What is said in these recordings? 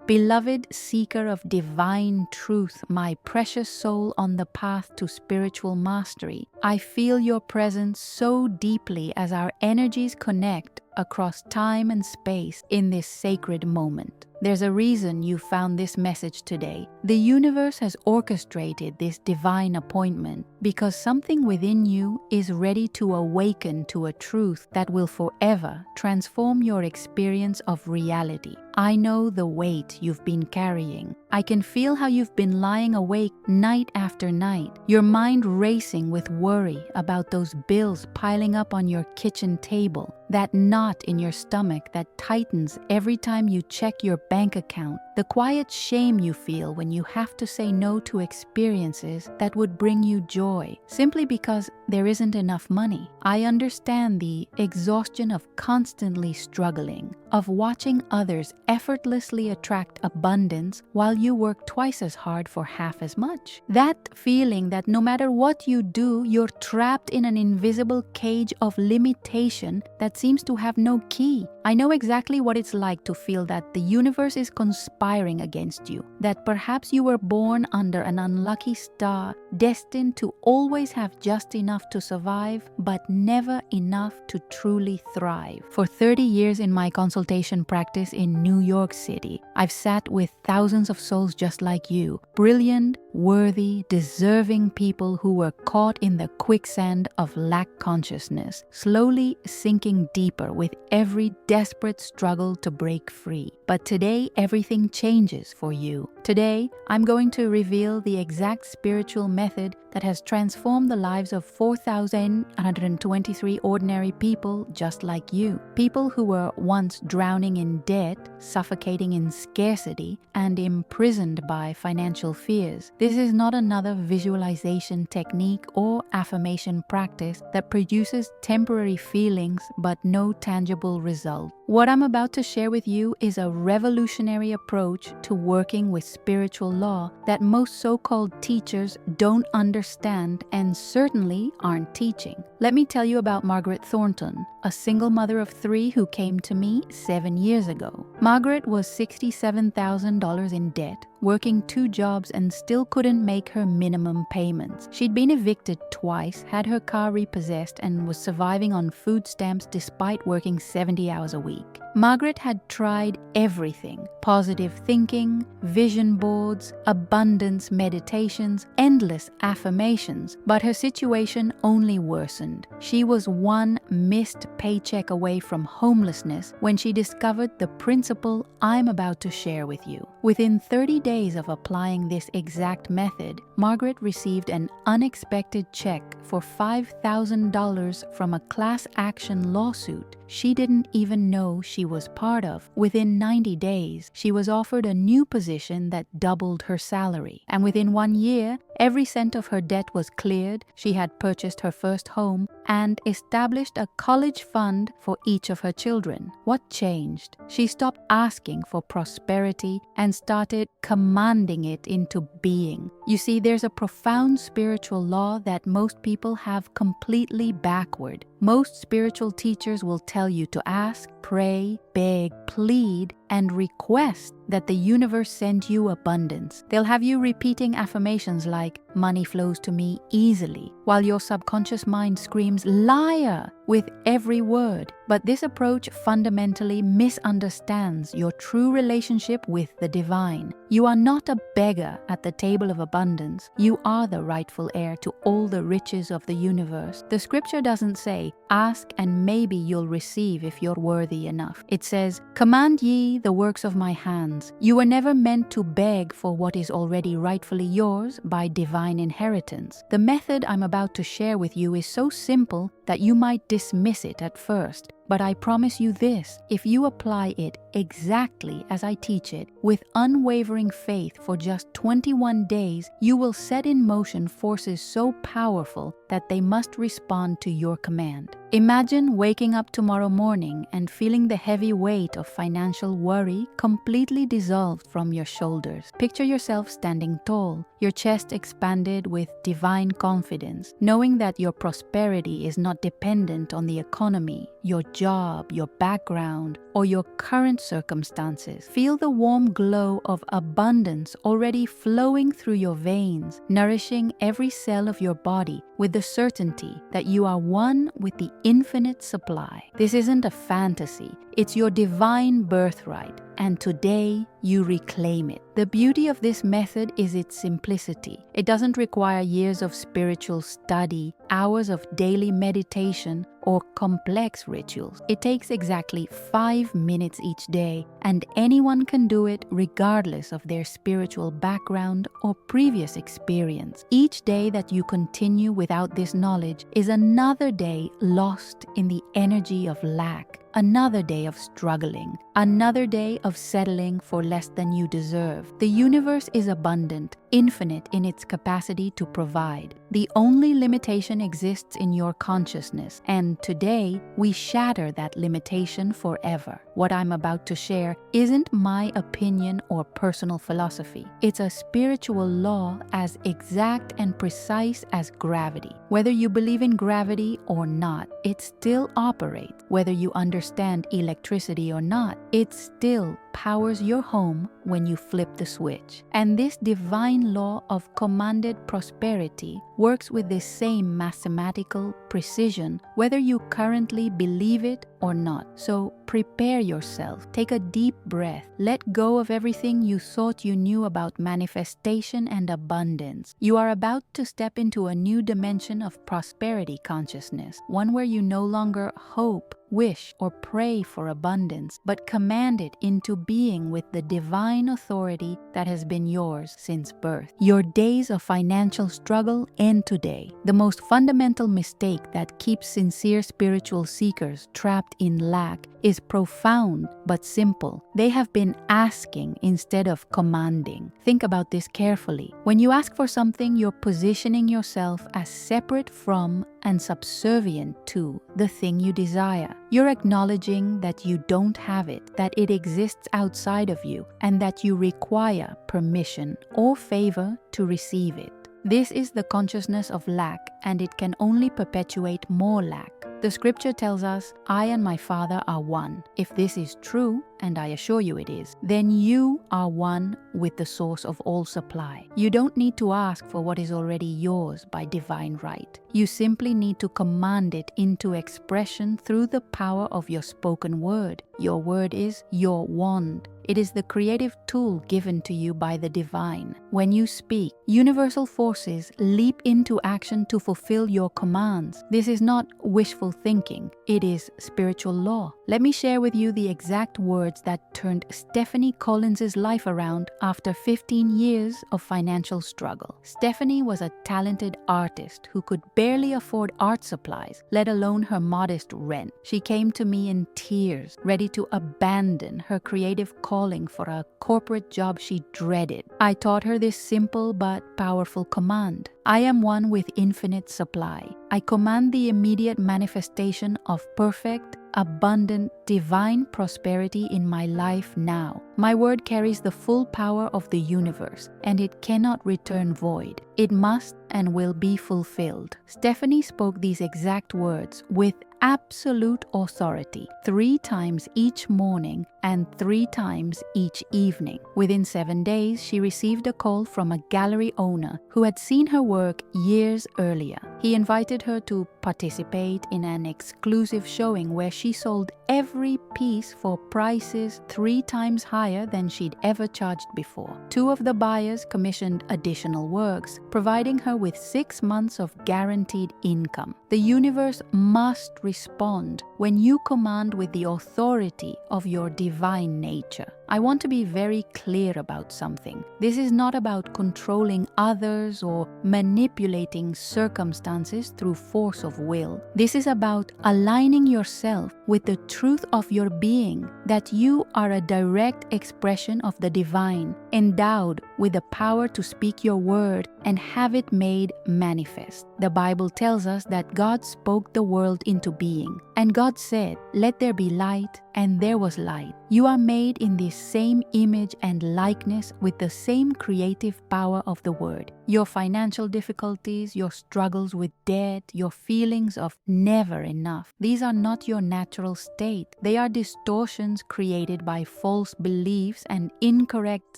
Beloved seeker of divine truth, my precious soul on the path to spiritual mastery, I feel your presence so deeply as our energies connect across time and space in this sacred moment. There's a reason you found this message today. The universe has orchestrated this divine appointment because something within you is ready to awaken to a truth that will forever transform your experience of reality. I know the weight you've been carrying. I can feel how you've been lying awake night after night, your mind racing with worry about those bills piling up on your kitchen table, that knot in your stomach that tightens every time you check your bank account, the quiet shame you feel when you have to say no to experiences that would bring you joy simply because there isn't enough money. I understand the exhaustion of constantly struggling, of watching others effortlessly attract abundance while you work twice as hard for half as much. That feeling that no matter what you do, you're trapped in an invisible cage of limitation that seems to have no key. I know exactly what it's like to feel that the universe is conspiring against you, that perhaps you were born under an unlucky star, destined to always have just enough to survive, but never enough to truly thrive. For 30 years in my consultation practice in New York City, I've sat with thousands of souls just like you, brilliant, worthy, deserving people who were caught in the quicksand of lack consciousness, slowly sinking deeper with every desperate struggle to break free. But today, everything changes for you. Today, I'm going to reveal the exact spiritual method that has transformed the lives of 4,123 ordinary people just like you. People who were once drowning in debt, suffocating in scarcity, and imprisoned by financial fears. This is not another visualization technique or affirmation practice that produces temporary feelings but no tangible result. What I'm about to share with you is a revolutionary approach to working with spiritual law that most so-called teachers don't understand and certainly aren't teaching. Let me tell you about Margaret Thornton, a single mother of 3 who came to me 7 years ago. Margaret was $67,000 in debt, working 2 jobs and still couldn't make her minimum payments. She'd been evicted twice, had her car repossessed, and was surviving on food stamps despite working 70 hours a week. Margaret had tried everything: positive thinking, vision boards, abundance meditations, endless affirmations, but her situation only worsened. She was one missed paycheck away from homelessness when she discovered the principle I'm about to share with you. Within 30 days of applying this exact method, Margaret received an unexpected check for $5,000 from a class action lawsuit she didn't even know she was part of. Within 90 days, she was offered a new position that doubled her salary. And within 1 year, every cent of her debt was cleared. She had purchased her first home and established a college fund for each of her children. What changed? She stopped asking for prosperity and started commanding it into being. You see, there's a profound spiritual law that most people have completely backward. Most spiritual teachers will tell you to ask, pray, beg, plead, and request that the universe send you abundance. They'll have you repeating affirmations like, "Money flows to me easily," while your subconscious mind screams, "Liar!" with every word. But this approach fundamentally misunderstands your true relationship with the divine. You are not a beggar at the table of abundance. You are the rightful heir to all the riches of the universe. The scripture doesn't say, "Ask and maybe you'll receive if you're worthy enough." It says, "Command ye the works of my hands." You were never meant to beg for what is already rightfully yours by divine inheritance. The method I'm about to share with you is so simple that you might dismiss it at first. But I promise you this, if you apply it exactly as I teach it, with unwavering faith for just 21 days, you will set in motion forces so powerful that they must respond to your command. Imagine waking up tomorrow morning and feeling the heavy weight of financial worry completely dissolved from your shoulders. Picture yourself standing tall, your chest expanded with divine confidence, knowing that your prosperity is not dependent on the economy, your job, your background, or your current circumstances. Feel the warm glow of abundance already flowing through your veins, nourishing every cell of your body with the certainty that you are one with the infinite supply. This isn't a fantasy, it's your divine birthright, and today you reclaim it. The beauty of this method is its simplicity. It doesn't require years of spiritual study, hours of daily meditation, or complex rituals. It takes exactly 5 minutes each day, and anyone can do it regardless of their spiritual background or previous experience. Each day that you continue without this knowledge is another day lost in the energy of lack, another day of struggling, another day of settling for less than you deserve. The universe is abundant, infinite in its capacity to provide. The only limitation exists in your consciousness, and today we shatter that limitation forever. What I'm about to share isn't my opinion or personal philosophy. It's a spiritual law as exact and precise as gravity. Whether you believe in gravity or not, it still operates. Whether you understand electricity or not, it still powers your home when you flip the switch. And this divine law of commanded prosperity works with the same mathematical precision whether you currently believe it or not. So prepare yourself, take a deep breath, let go of everything you thought you knew about manifestation and abundance. You are about to step into a new dimension of prosperity consciousness, one where you no longer hope, wish, or pray for abundance, but command it into being with the divine authority that has been yours since birth. Your days of financial struggle end today. The most fundamental mistake that keeps sincere spiritual seekers trapped in lack is profound but simple. They have been asking instead of commanding. Think about this carefully. When you ask for something, you're positioning yourself as separate from and subservient to the thing you desire. You're acknowledging that you don't have it, that it exists outside of you, and that you require permission or favor to receive it. This is the consciousness of lack, and it can only perpetuate more lack. The scripture tells us, "I and my Father are one." If this is true, and I assure you it is, then you are one with the source of all supply. You don't need to ask for what is already yours by divine right. You simply need to command it into expression through the power of your spoken word. Your word is your wand. It is the creative tool given to you by the divine. When you speak, universal forces leap into action to fulfill your commands. This is not wishful thinking. It is spiritual law. Let me share with you the exact words that turned Stephanie Collins's life around after 15 years of financial struggle. Stephanie was a talented artist who could barely afford art supplies, let alone her modest rent. She came to me in tears, ready to abandon her creative calling for a corporate job she dreaded. I taught her this simple but powerful command. I am one with infinite supply. I command the immediate manifestation of perfect, abundant, divine prosperity in my life now. My word carries the full power of the universe, and it cannot return void. It must and will be fulfilled. Stephanie spoke these exact words with absolute authority 3 times each morning and 3 times each evening. Within 7 days, she received a call from a gallery owner who had seen her work years earlier. He invited her to participate in an exclusive showing where she sold every piece for prices 3 times higher than she'd ever charged before. 2 of the buyers commissioned additional works, providing her with 6 months of guaranteed income. The universe must respond when you command with the authority of your divine nature. I want to be very clear about something. This is not about controlling others or manipulating circumstances through force of will. This is about aligning yourself with the truth of your being, that you are a direct expression of the divine, endowed with the power to speak your word and have it made manifest. The Bible tells us that God spoke the world into being, and God said, "Let there be light," and there was light. You are made in this same image and likeness with the same creative power of the word. Your financial difficulties, your struggles with debt, your feelings of never enough, these are not your natural state. They are distortions created by false beliefs and incorrect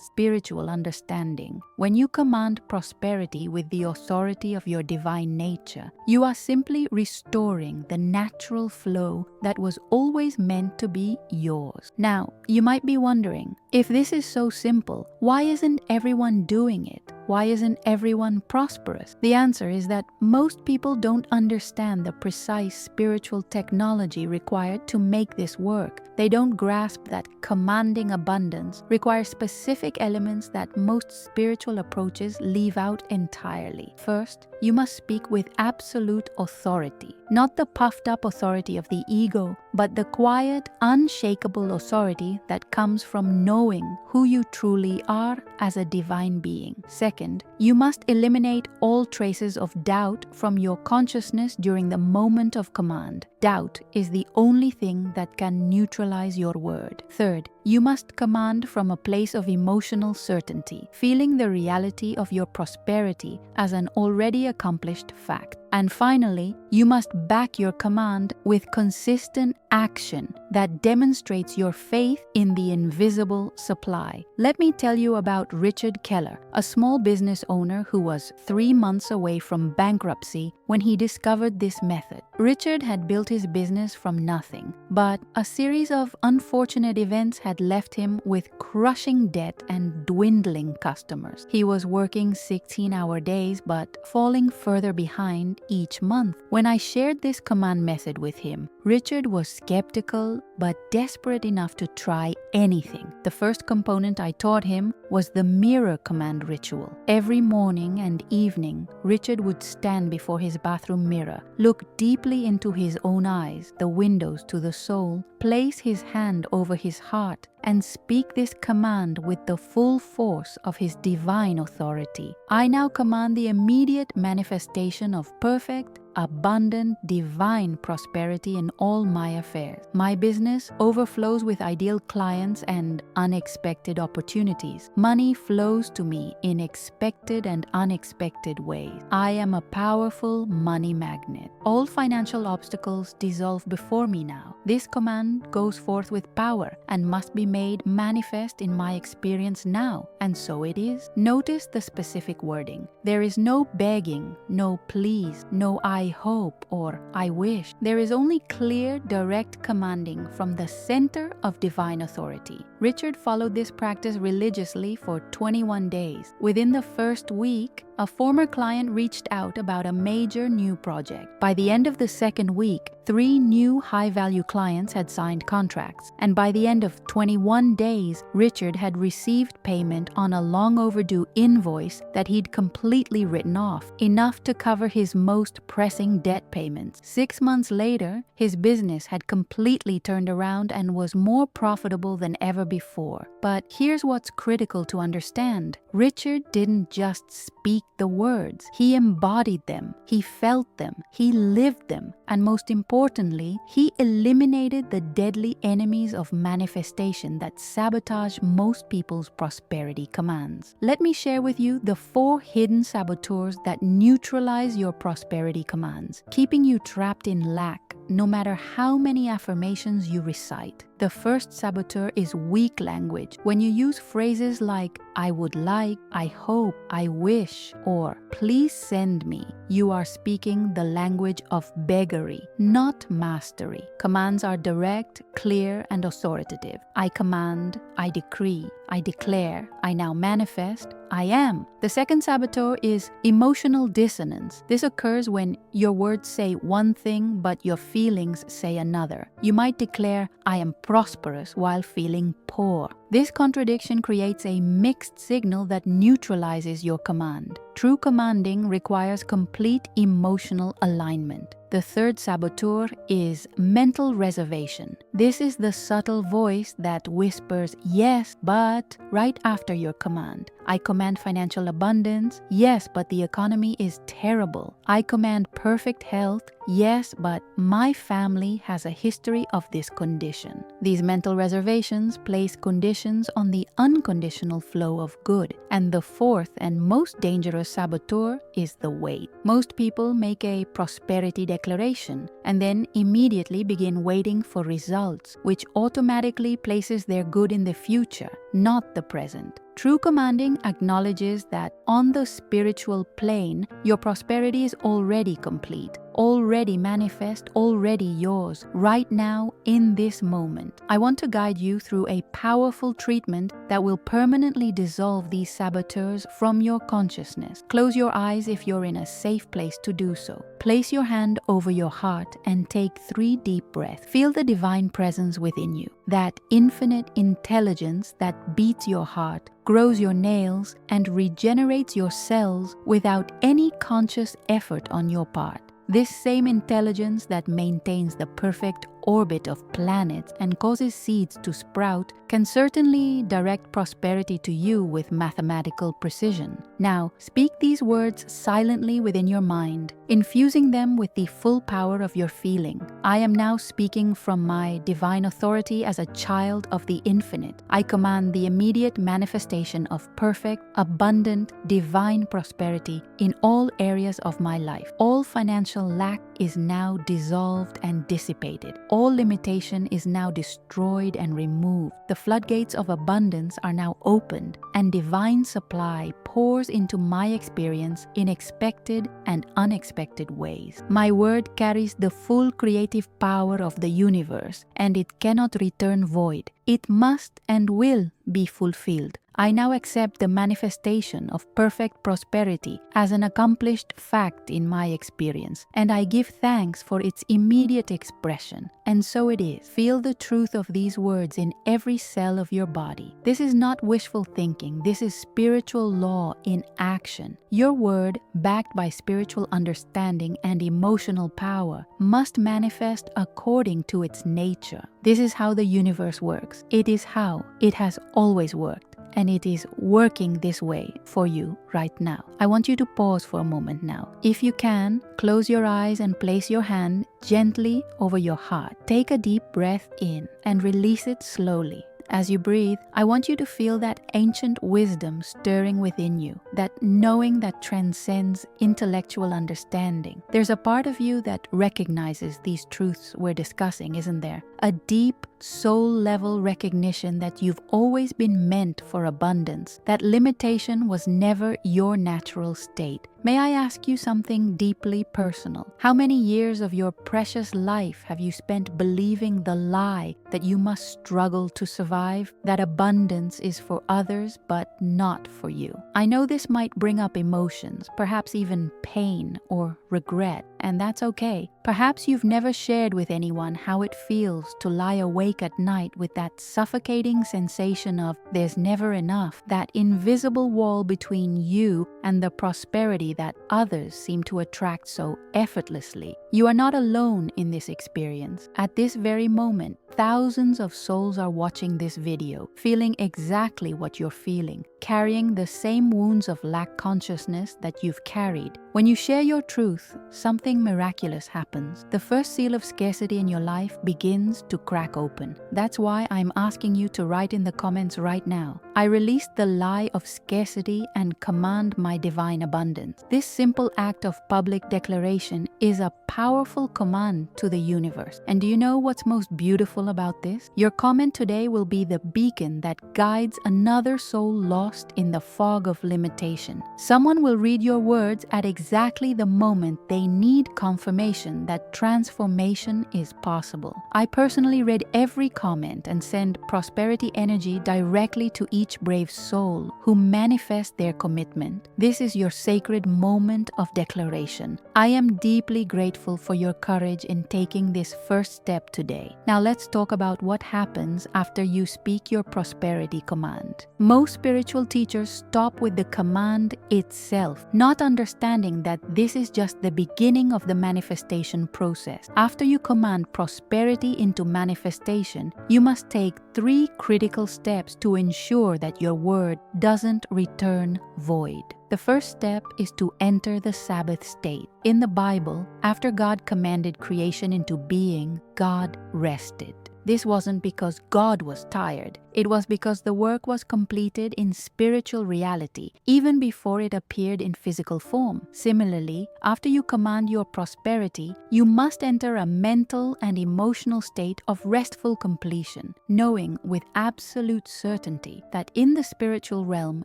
spiritual understanding. When you command prosperity with the authority of your divine nature, you are simply restoring the natural flow that was always meant to be yours. Now, you might be wondering, if this is so simple, why isn't everyone doing it? Why isn't everyone prosperous? The answer is that most people don't understand the precise spiritual technology required to make this work. They don't grasp that commanding abundance requires specific elements that most spiritual approaches leave out entirely. First, you must speak with absolute authority, not the puffed up authority of the ego, but the quiet, unshakable authority that comes from knowing who you truly are as a divine being. Second, you must eliminate all traces of doubt from your consciousness during the moment of command. Doubt is the only thing that can neutralize your word. Third, you must command from a place of emotional certainty, feeling the reality of your prosperity as an already accomplished fact. And finally, you must back your command with consistent action that demonstrates your faith in the invisible supply. Let me tell you about Richard Keller, a small business owner who was 3 months away from bankruptcy when he discovered this method. Richard had built his business from nothing, but a series of unfortunate events had left him with crushing debt and dwindling customers. He was working 16-hour days but falling further behind each month. When I shared this command method with him, Richard was skeptical but desperate enough to try anything. The first component I taught him was the mirror command ritual. Every morning and evening, Richard would stand before his bathroom mirror, look deeply into his own eyes, the windows to the soul, place his hand over his heart, and speak this command with the full force of his divine authority. I now command the immediate manifestation of perfect, abundant, divine prosperity in all my affairs. My business overflows with ideal clients and unexpected opportunities. Money flows to me in expected and unexpected ways. I am a powerful money magnet. All financial obstacles dissolve before me now. This command goes forth with power and must be made manifest in my experience now, and so it is. Notice the specific wording. There is no begging, no please, no I hope or I wish. There is only clear, direct commanding from the center of divine authority. Richard followed this practice religiously for 21 days. Within the first week, a former client reached out about a major new project. By the end of the second week, 3 new high-value clients had signed contracts, and by the end of 21 days, Richard had received payment on a long-overdue invoice that he'd completely written off, enough to cover his most pressing debt payments. 6 months later, his business had completely turned around and was more profitable than ever before. But here's what's critical to understand. Richard didn't just speak the words. He embodied them. He felt them. He lived them. And most importantly, he eliminated the deadly enemies of manifestation that sabotage most people's prosperity commands. Let me share with you the 4 hidden saboteurs that neutralize your prosperity commands, keeping you trapped in lack no matter how many affirmations you recite. The first saboteur is weak language. When you use phrases like, I would like, I hope, I wish, or please send me, you are speaking the language of beggary, not mastery. Commands are direct, clear, and authoritative. I command, I decree, I declare, I now manifest, I am. The second saboteur is emotional dissonance. This occurs when your words say one thing but your feelings say another. You might declare, I am prosperous while feeling poor. This contradiction creates a mixed signal that neutralizes your command. True commanding requires complete emotional alignment. The third saboteur is mental reservation. This is the subtle voice that whispers, yes, but, right after your command. I command financial abundance. Yes, but the economy is terrible. I command perfect health. Yes, but my family has a history of this condition. These mental reservations place conditions on the unconditional flow of good. And the fourth and most dangerous saboteur is the wait. Most people make a prosperity declaration and then immediately begin waiting for results, which automatically places their good in the future, not the present. True commanding acknowledges that on the spiritual plane, your prosperity is already complete, already manifest, already yours, right now in this moment. I want to guide you through a powerful treatment that will permanently dissolve these saboteurs from your consciousness. Close your eyes if you're in a safe place to do so. Place your hand over your heart and take 3 deep breaths. Feel the divine presence within you, that infinite intelligence that beats your heart, grows your nails, and regenerates your cells without any conscious effort on your part. This same intelligence that maintains the perfect orbit of planets and causes seeds to sprout can certainly direct prosperity to you with mathematical precision. Now, speak these words silently within your mind, infusing them with the full power of your feeling. I am now speaking from my divine authority as a child of the infinite. I command the immediate manifestation of perfect, abundant, divine prosperity in all areas of my life. All financial lack is now dissolved and dissipated. All limitation is now destroyed and removed. The floodgates of abundance are now opened, and divine supply pours into my experience in expected and unexpected ways. My word carries the full creative power of the universe, and it cannot return void. It must and will be fulfilled. I now accept the manifestation of perfect prosperity as an accomplished fact in my experience, and I give thanks for its immediate expression. And so it is. Feel the truth of these words in every cell of your body. This is not wishful thinking. This is spiritual law in action. Your word, backed by spiritual understanding and emotional power, must manifest according to its nature. This is how the universe works. It is how it has always worked. And it is working this way for you right now. I want you to pause for a moment now. If you can, close your eyes and place your hand gently over your heart. Take a deep breath in and release it slowly. As you breathe, I want you to feel that ancient wisdom stirring within you, that knowing that transcends intellectual understanding. There's a part of you that recognizes these truths we're discussing, isn't there? A deep, soul-level recognition that you've always been meant for abundance, that limitation was never your natural state. May I ask you something deeply personal? How many years of your precious life have you spent believing the lie that you must struggle to survive, that abundance is for others but not for you? I know this might bring up emotions, perhaps even pain or regret, and that's okay. Perhaps you've never shared with anyone how it feels to lie awake at night with that suffocating sensation of there's never enough, that invisible wall between you and the prosperity that others seem to attract so effortlessly. You are not alone in this experience. At this very moment, thousands of souls are watching this video, feeling exactly what you're feeling, carrying the same wounds of lack consciousness that you've carried. When you share your truth, something miraculous happens. The first seal of scarcity in your life begins to crack open. That's why I'm asking you to write in the comments right now, I release the lie of scarcity and command my divine abundance. This simple act of public declaration is a powerful command to the universe. And do you know what's most beautiful about this? Your comment today will be the beacon that guides another soul lost in the fog of limitation. Someone will read your words at exactly the moment they need confirmation that transformation is possible. I personally read every comment and send prosperity energy directly to each brave soul who manifests their commitment. This is your sacred moment of declaration. I am deeply grateful grateful for your courage in taking this first step today. Now let's talk about what happens after you speak your prosperity command. Most spiritual teachers stop with the command itself, not understanding that this is just the beginning of the manifestation process. After you command prosperity into manifestation, you must take 3 critical steps to ensure that your word doesn't return void. The first step is to enter the Sabbath state. In the Bible, after God commanded creation into being, God rested. This wasn't because God was tired. It was because the work was completed in spiritual reality, even before it appeared in physical form. Similarly, after you command your prosperity, you must enter a mental and emotional state of restful completion, knowing with absolute certainty that in the spiritual realm,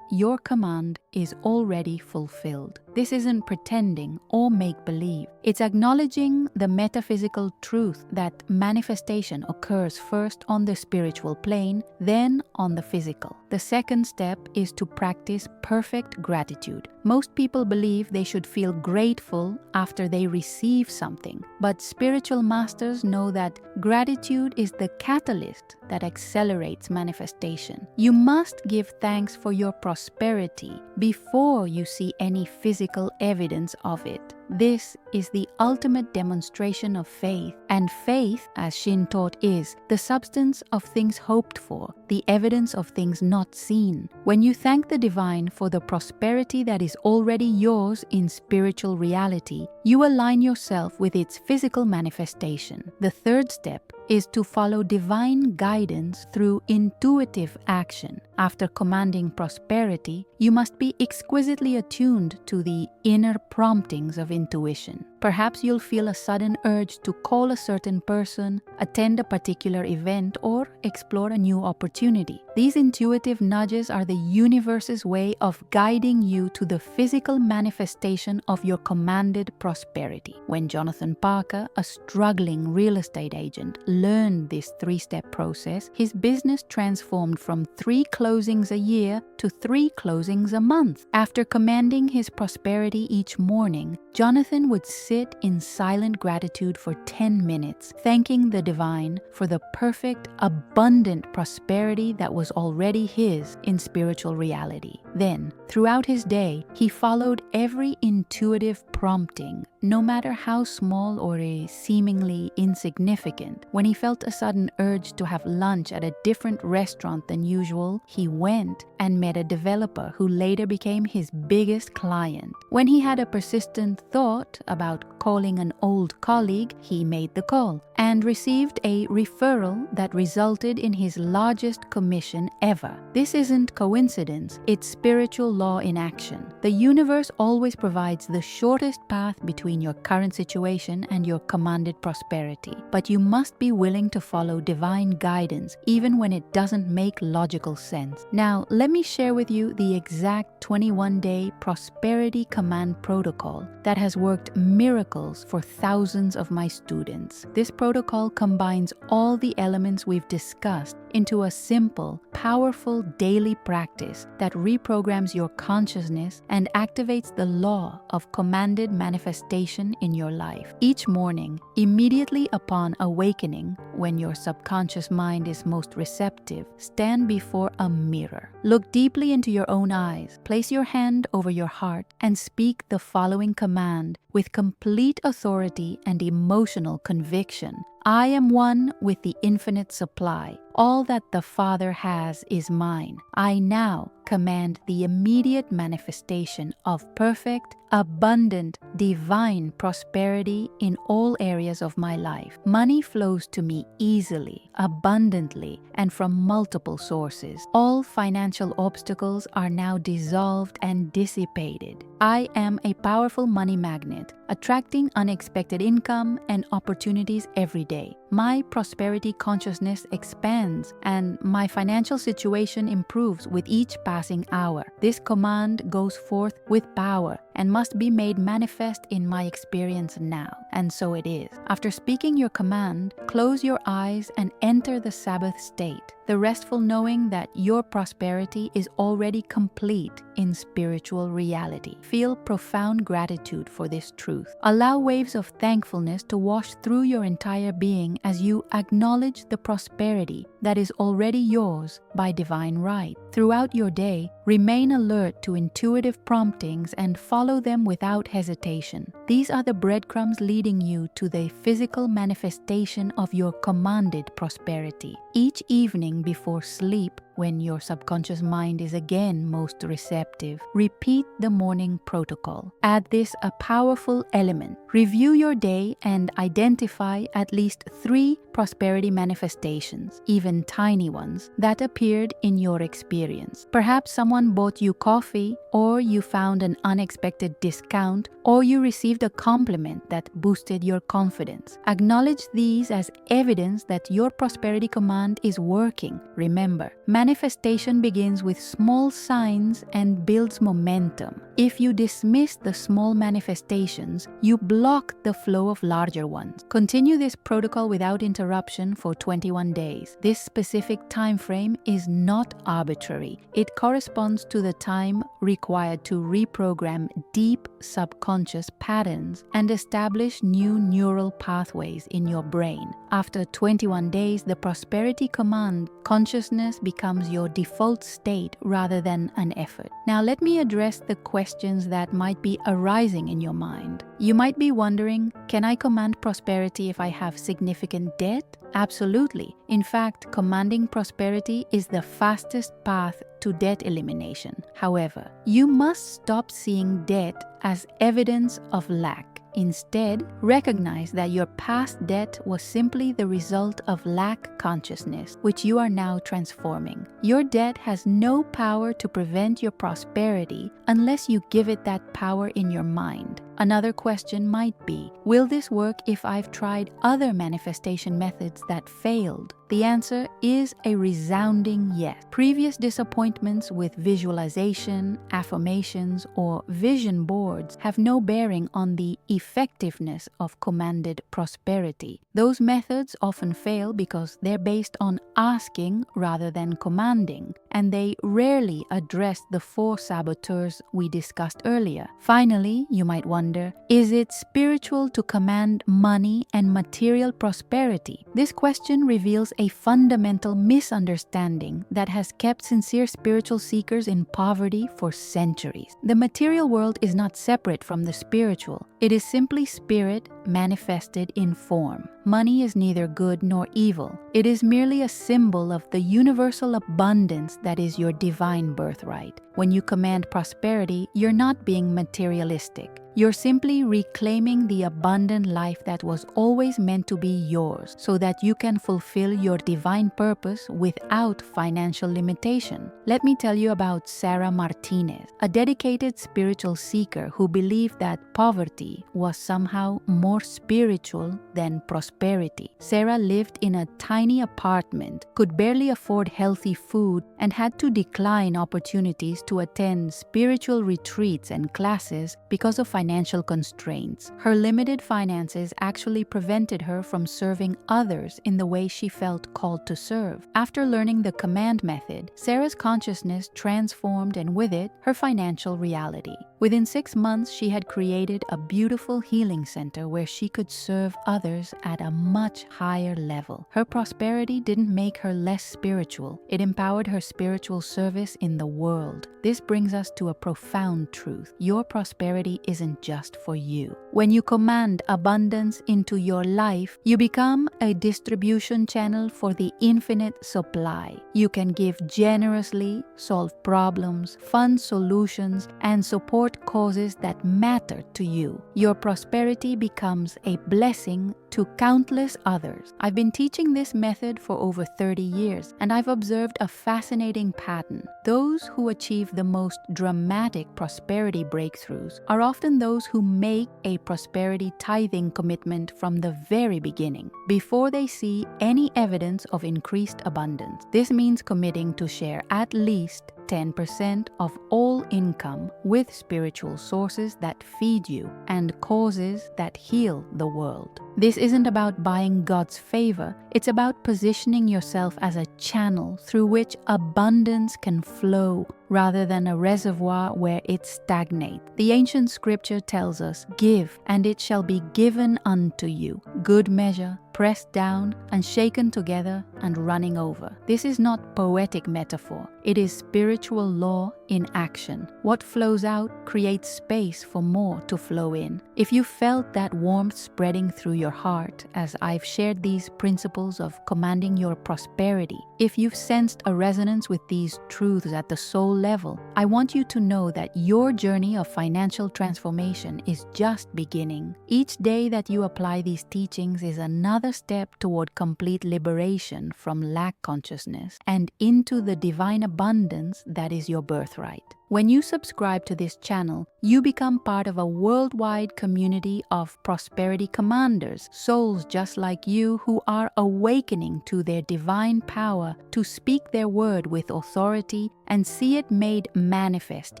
your command is already fulfilled. This isn't pretending or make-believe. It's acknowledging the metaphysical truth that manifestation occurs first on the spiritual plane, then on the physical. The second step is to practice perfect gratitude. Most people believe they should feel grateful after they receive something, but spiritual masters know that gratitude is the catalyst that accelerates manifestation. You must give thanks for your prosperity before you see any physical evidence of it. This is the ultimate demonstration of faith, and faith, as Shinn taught, is the substance of things hoped for, the evidence of things not seen. When you thank the divine for the prosperity that is already yours in spiritual reality, you align yourself with its physical manifestation. The third step is to follow divine guidance through intuitive action. After commanding prosperity, you must be exquisitely attuned to the inner promptings of intuition. Perhaps you'll feel a sudden urge to call a certain person, attend a particular event, or explore a new opportunity. These intuitive nudges are the universe's way of guiding you to the physical manifestation of your commanded prosperity. When Jonathan Parker, a struggling real estate agent, learned this 3-step process, his business transformed from 3 closings a year to 3 closings a month. After commanding his prosperity each morning, Jonathan would sit in silent gratitude for 10 minutes, thanking the divine for the perfect, abundant prosperity that was already his in spiritual reality. Then, throughout his day, he followed every intuitive prompting, no matter how small or seemingly insignificant. When he felt a sudden urge to have lunch at a different restaurant than usual, he went and met a developer who later became his biggest client. When he had a persistent thought about calling an old colleague, he made the call and received a referral that resulted in his largest commission ever. This isn't coincidence, it's spiritual law in action. The universe always provides the shortest path between your current situation and your commanded prosperity, but you must be willing to follow divine guidance even when it doesn't make logical sense. Now, let me share with you the exact 21-day prosperity command protocol that has worked miracles for thousands of my students. This protocol combines all the elements we've discussed into a simple, powerful daily practice that reprograms your consciousness and activates the law of commanded manifestation in your life. Each morning, immediately upon awakening, when your subconscious mind is most receptive, stand before a mirror. Look deeply into your own eyes, place your hand over your heart, and speak the following command with complete authority and emotional conviction. I am one with the infinite supply. All that the Father has is mine. I now command the immediate manifestation of perfect, abundant, divine prosperity in all areas of my life. Money flows to me easily, abundantly, and from multiple sources. All financial obstacles are now dissolved and dissipated. I am a powerful money magnet, attracting unexpected income and opportunities every day. My prosperity consciousness expands, and my financial situation improves with each passing hour. This command goes forth with power, and must be made manifest in my experience now. And so it is. After speaking your command, close your eyes and enter the Sabbath state, the restful knowing that your prosperity is already complete in spiritual reality. Feel profound gratitude for this truth. Allow waves of thankfulness to wash through your entire being as you acknowledge the prosperity that is already yours by divine right. Throughout your day, remain alert to intuitive promptings and follow them without hesitation. These are the breadcrumbs leading you to the physical manifestation of your commanded prosperity. Each evening before sleep, when your subconscious mind is again most receptive, repeat the morning protocol. Add this a powerful element. Review your day and identify at least 3 prosperity manifestations, even tiny ones, that appeared in your experience. Perhaps someone bought you coffee, or you found an unexpected discount, or you received a compliment that boosted your confidence. Acknowledge these as evidence that your prosperity command is working. Remember, manifestation begins with small signs and builds momentum. If you dismiss the small manifestations, you block the flow of larger ones. Continue this protocol without interruption for 21 days. This specific time frame is not arbitrary. It corresponds to the time required to reprogram deep subconscious patterns and establish new neural pathways in your brain. After 21 days, the prosperity command consciousness becomes your default state rather than an effort. Now let me address the questions that might be arising in your mind. You might be wondering, can I command prosperity if I have significant debt? Absolutely. In fact, commanding prosperity is the fastest path to debt elimination. However, you must stop seeing debt as evidence of lack. Instead, recognize that your past debt was simply the result of lack consciousness, which you are now transforming. Your debt has no power to prevent your prosperity unless you give it that power in your mind. Another question might be, will this work if I've tried other manifestation methods that failed? The answer is a resounding yes. Previous disappointments with visualization, affirmations, or vision boards have no bearing on the effectiveness of commanded prosperity. Those methods often fail because they're based on asking rather than commanding, and they rarely address the 4 saboteurs we discussed earlier. Finally, you might wonder, is it spiritual to command money and material prosperity? This question reveals a fundamental misunderstanding that has kept sincere spiritual seekers in poverty for centuries. The material world is not separate from the spiritual. It is simply spirit manifested in form. Money is neither good nor evil. It is merely a symbol of the universal abundance that is your divine birthright. When you command prosperity, you're not being materialistic. You're simply reclaiming the abundant life that was always meant to be yours so that you can fulfill your divine purpose without financial limitation. Let me tell you about Sarah Martinez, a dedicated spiritual seeker who believed that poverty was somehow more spiritual than prosperity. Sarah lived in a tiny apartment, could barely afford healthy food, and had to decline opportunities to attend spiritual retreats and classes because of financial constraints. Her limited finances actually prevented her from serving others in the way she felt called to serve. After learning the command method, Sarah's consciousness transformed, and with it, her financial reality. Within 6 months, she had created a beautiful healing center where she could serve others at a much higher level. Her prosperity didn't make her less spiritual. It empowered her spiritual service in the world. This brings us to a profound truth. Your prosperity isn't just for you. When you command abundance into your life, you become a distribution channel for the infinite supply. You can give generously, solve problems, fund solutions, and support causes that matter to you. Your prosperity becomes a blessing to countless others. I've been teaching this method for over 30 years, and I've observed a fascinating pattern. Those who achieve the most dramatic prosperity breakthroughs are often those who make a prosperity tithing commitment from the very beginning, before they see any evidence of increased abundance. This means committing to share at least 10% of all income with spiritual sources that feed you and causes that heal the world. This isn't about buying God's favor, it's about positioning yourself as a channel through which abundance can flow rather than a reservoir where it stagnates. The ancient scripture tells us, "Give, and it shall be given unto you, good measure, pressed down and shaken together and running over." This is not poetic metaphor. It is spiritual law in action. What flows out creates space for more to flow in. If you felt that warmth spreading through your heart as I've shared these principles of commanding your prosperity, if you've sensed a resonance with these truths at the soul level, I want you to know that your journey of financial transformation is just beginning. Each day that you apply these teachings is another step toward complete liberation from lack consciousness and into the divine abundance that is your birthright. When you subscribe to this channel, you become part of a worldwide community of prosperity commanders, souls just like you who are awakening to their divine power to speak their word with authority and see it made manifest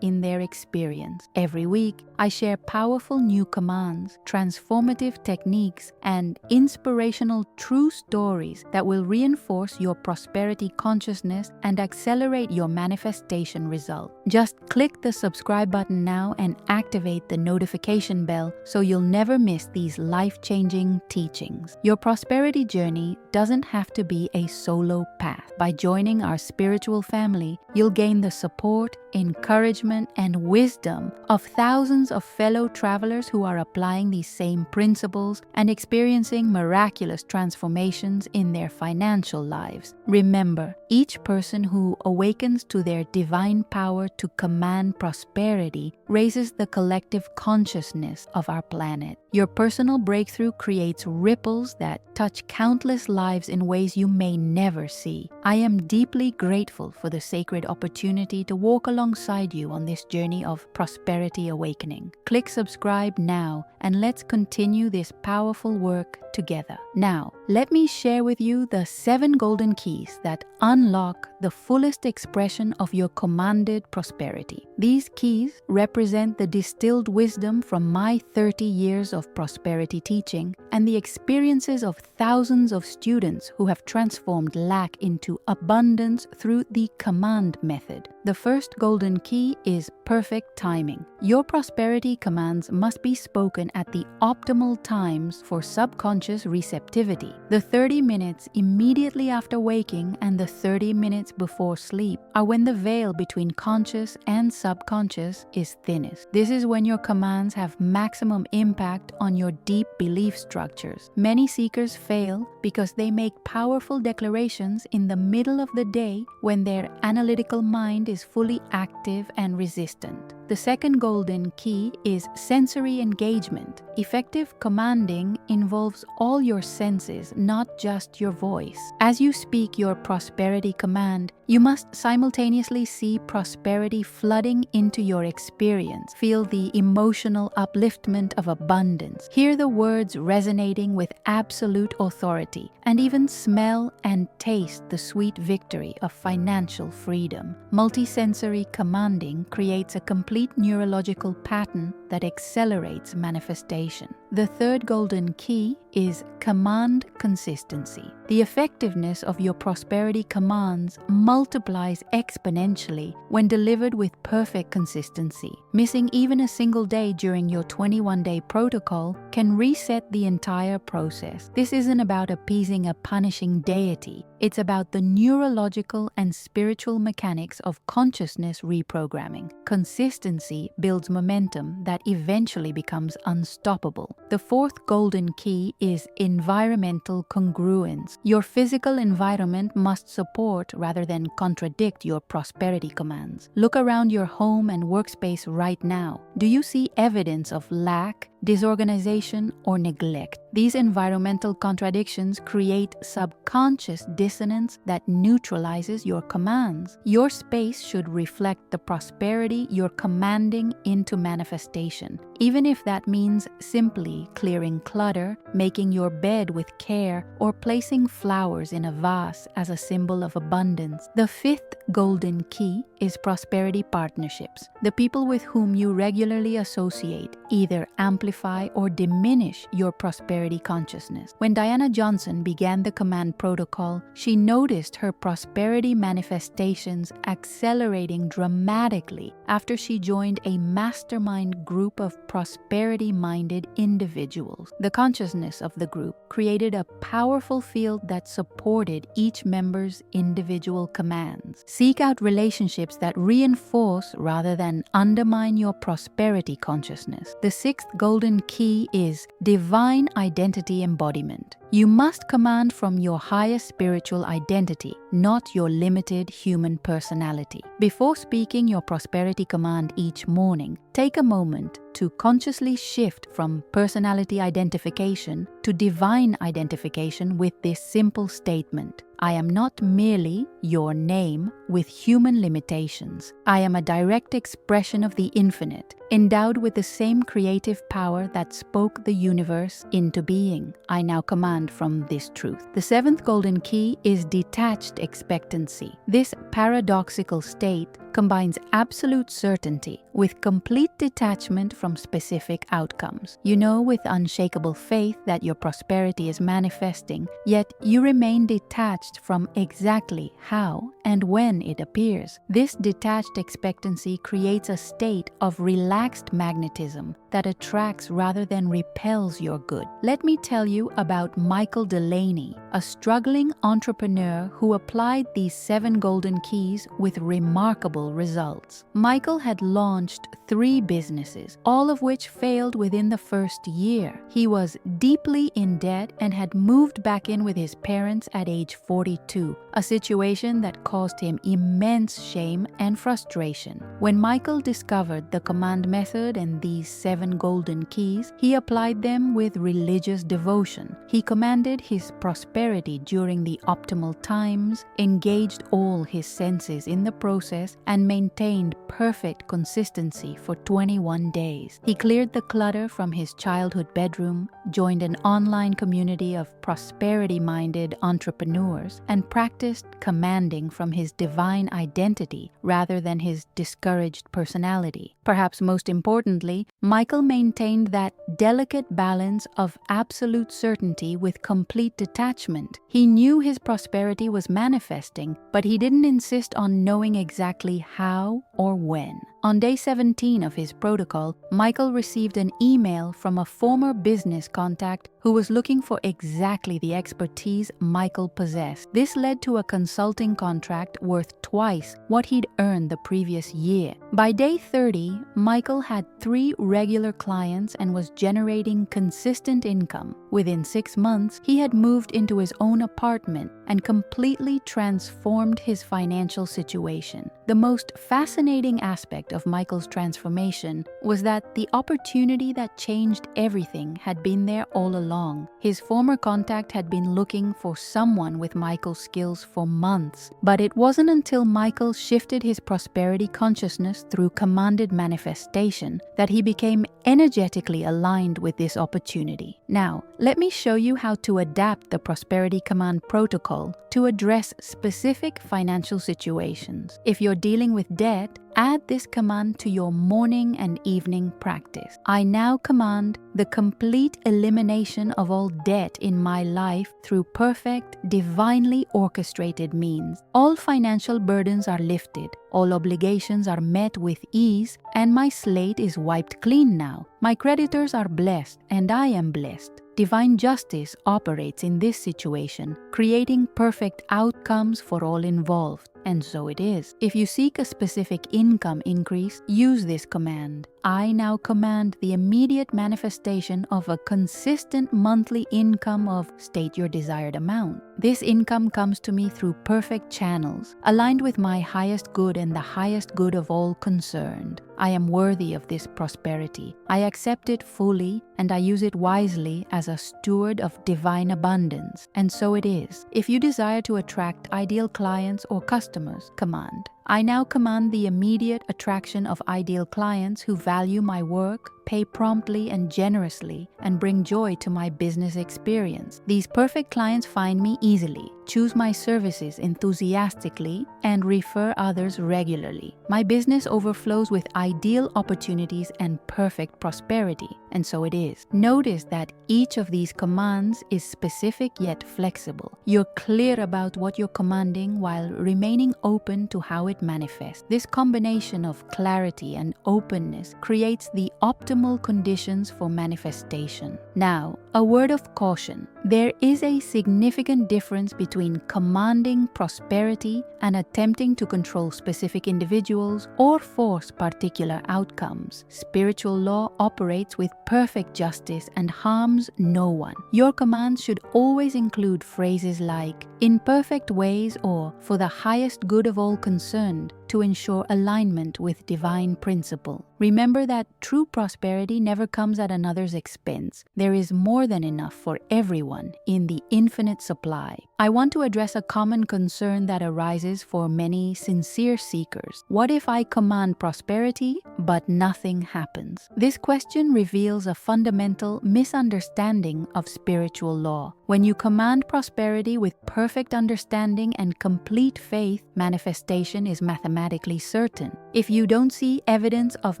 in their experience. Every week, I share powerful new commands, transformative techniques, and inspirational true stories that will reinforce your prosperity consciousness and accelerate your manifestation result. Just click the subscribe button now and activate the notification bell so you'll never miss these life-changing teachings. Your prosperity journey doesn't have to be a solo path. By joining our spiritual family, you'll gain the support, encouragement, and wisdom of thousands of fellow travelers who are applying these same principles and experiencing miraculous transformations in their financial lives. Remember, each person who awakens to their divine power to command prosperity raises the collective consciousness of our planet. Your personal breakthrough creates ripples that touch countless lives in ways you may never see. I am deeply grateful for the sacred opportunity to walk alongside you on this journey of prosperity awakening. Click subscribe now and let's continue this powerful work together. Now, let me share with you the 7 golden keys that unlock the fullest expression of your commanded prosperity. These keys represent the distilled wisdom from my 30 years of prosperity teaching and the experiences of thousands of students who have transformed lack into abundance through the command method. The first golden key is perfect timing. Your prosperity commands must be spoken at the optimal times for subconscious receptivity. The 30 minutes immediately after waking and the 30 minutes before sleep are when the veil between conscious and subconscious is thinnest. This is when your commands have maximum impact on your deep belief structures. Many seekers fail because they make powerful declarations in the middle of the day when their analytical mind is fully active and resistant. The second golden key is sensory engagement. Effective commanding involves all your senses, not just your voice. As you speak your prosperity command, you must simultaneously see prosperity flooding into your experience, feel the emotional upliftment of abundance, hear the words resonating with absolute authority, and even smell and taste the sweet victory of financial freedom. Multisensory commanding creates a complete neurological pattern that accelerates manifestation. The third golden key is command consistency. The effectiveness of your prosperity commands multiplies exponentially when delivered with perfect consistency. Missing even a single day during your 21-day protocol can reset the entire process. This isn't about appeasing a punishing deity. It's about the neurological and spiritual mechanics of consciousness reprogramming. Consistency builds momentum that eventually becomes unstoppable. The fourth golden key is environmental congruence. Your physical environment must support rather than contradict your prosperity commands. Look around your home and workspace right now. Do you see evidence of lack, disorganization, or neglect? These environmental contradictions create subconscious dissonance that neutralizes your commands. Your space should reflect the prosperity you're commanding into manifestation, even if that means simply clearing clutter, making your bed with care, or placing flowers in a vase as a symbol of abundance. The fifth golden key is prosperity partnerships. The people with whom you regularly associate either amplify or diminish your prosperity consciousness. When Diana Johnson began the command protocol, she noticed her prosperity manifestations accelerating dramatically after she joined a mastermind group of prosperity-minded individuals. The consciousness of the group created a powerful field that supported each member's individual commands. Seek out relationships that reinforce rather than undermine your prosperity consciousness. The sixth golden key is divine identity embodiment. You must command from your highest spiritual identity, not your limited human personality. Before speaking your prosperity command each morning, take a moment to consciously shift from personality identification to divine identification with this simple statement. I am not merely your name with human limitations. I am a direct expression of the infinite, endowed with the same creative power that spoke the universe into being. I now command from this truth. The seventh golden key is detached expectancy. This paradoxical state combines absolute certainty with complete detachment from specific outcomes. You know with unshakable faith that your prosperity is manifesting, yet you remain detached from exactly how and when it appears. This detached expectancy creates a state of relaxed magnetism that attracts rather than repels your good. Let me tell you about Michael Delaney, a struggling entrepreneur who applied these 7 golden keys with remarkable results. Michael had launched 3 businesses, all of which failed within the first year. He was deeply in debt and had moved back in with his parents at age 42, a situation that caused him immense shame and frustration. When Michael discovered the command method and these 7 golden keys, he applied them with religious devotion. He commanded his prosperity during the optimal times, engaged all his senses in the process, and maintained perfect consistency for 21 days. He cleared the clutter from his childhood bedroom, joined an online community of prosperity-minded entrepreneurs, and practiced commanding from his divine identity rather than his discouraged personality. Perhaps most importantly, Michael maintained that delicate balance of absolute certainty with complete detachment. He knew his prosperity was manifesting, but he didn't insist on knowing exactly how or when. On day 17 of his protocol, Michael received an email from a former business contact who was looking for exactly the expertise Michael possessed. This led to a consulting contract worth twice what he'd earned the previous year. By day 30, Michael had 3 regular clients and was generating consistent income. Within 6 months, he had moved into his own apartment and completely transformed his financial situation. The most fascinating aspect of Michael's transformation was that the opportunity that changed everything had been there all along. His former contact had been looking for someone with Michael's skills for months, but it wasn't until Michael shifted his prosperity consciousness through commanded manifestation that he became energetically aligned with this opportunity. Now, let me show you how to adapt the prosperity command protocol to address specific financial situations. If you're dealing with debt, add this command to your morning and evening practice. I now command the complete elimination of all debt in my life through perfect, divinely orchestrated means. All financial burdens are lifted, all obligations are met with ease, and my slate is wiped clean now. My creditors are blessed, and I am blessed. Divine justice operates in this situation, creating perfect outcomes for all involved. And so it is. If you seek a specific income increase, use this command. I now command the immediate manifestation of a consistent monthly income of state your desired amount. This income comes to me through perfect channels, aligned with my highest good and the highest good of all concerned. I am worthy of this prosperity. I accept it fully and I use it wisely as a steward of divine abundance. And so it is. If you desire to attract ideal clients or customers, command. I now command the immediate attraction of ideal clients who value my work, pay promptly and generously, and bring joy to my business experience. These perfect clients find me easily. choose my services enthusiastically, and refer others regularly. My business overflows with ideal opportunities and perfect prosperity, and so it is. Notice that each of these commands is specific yet flexible. You're clear about what you're commanding while remaining open to how it manifests. This combination of clarity and openness creates the optimal conditions for manifestation. Now, a word of caution. There is a significant difference between commanding prosperity and attempting to control specific individuals or force particular outcomes. Spiritual law operates with perfect justice and harms no one. Your commands should always include phrases like, "in perfect ways," or "for the highest good of all concerned," to ensure alignment with divine principle. Remember that true prosperity never comes at another's expense. There is more than enough for everyone in the infinite supply. I want to address a common concern that arises for many sincere seekers. What if I command prosperity, but nothing happens? This question reveals a fundamental misunderstanding of spiritual law. When you command prosperity with perfect understanding and complete faith, manifestation is mathematically certain. If you don't see evidence of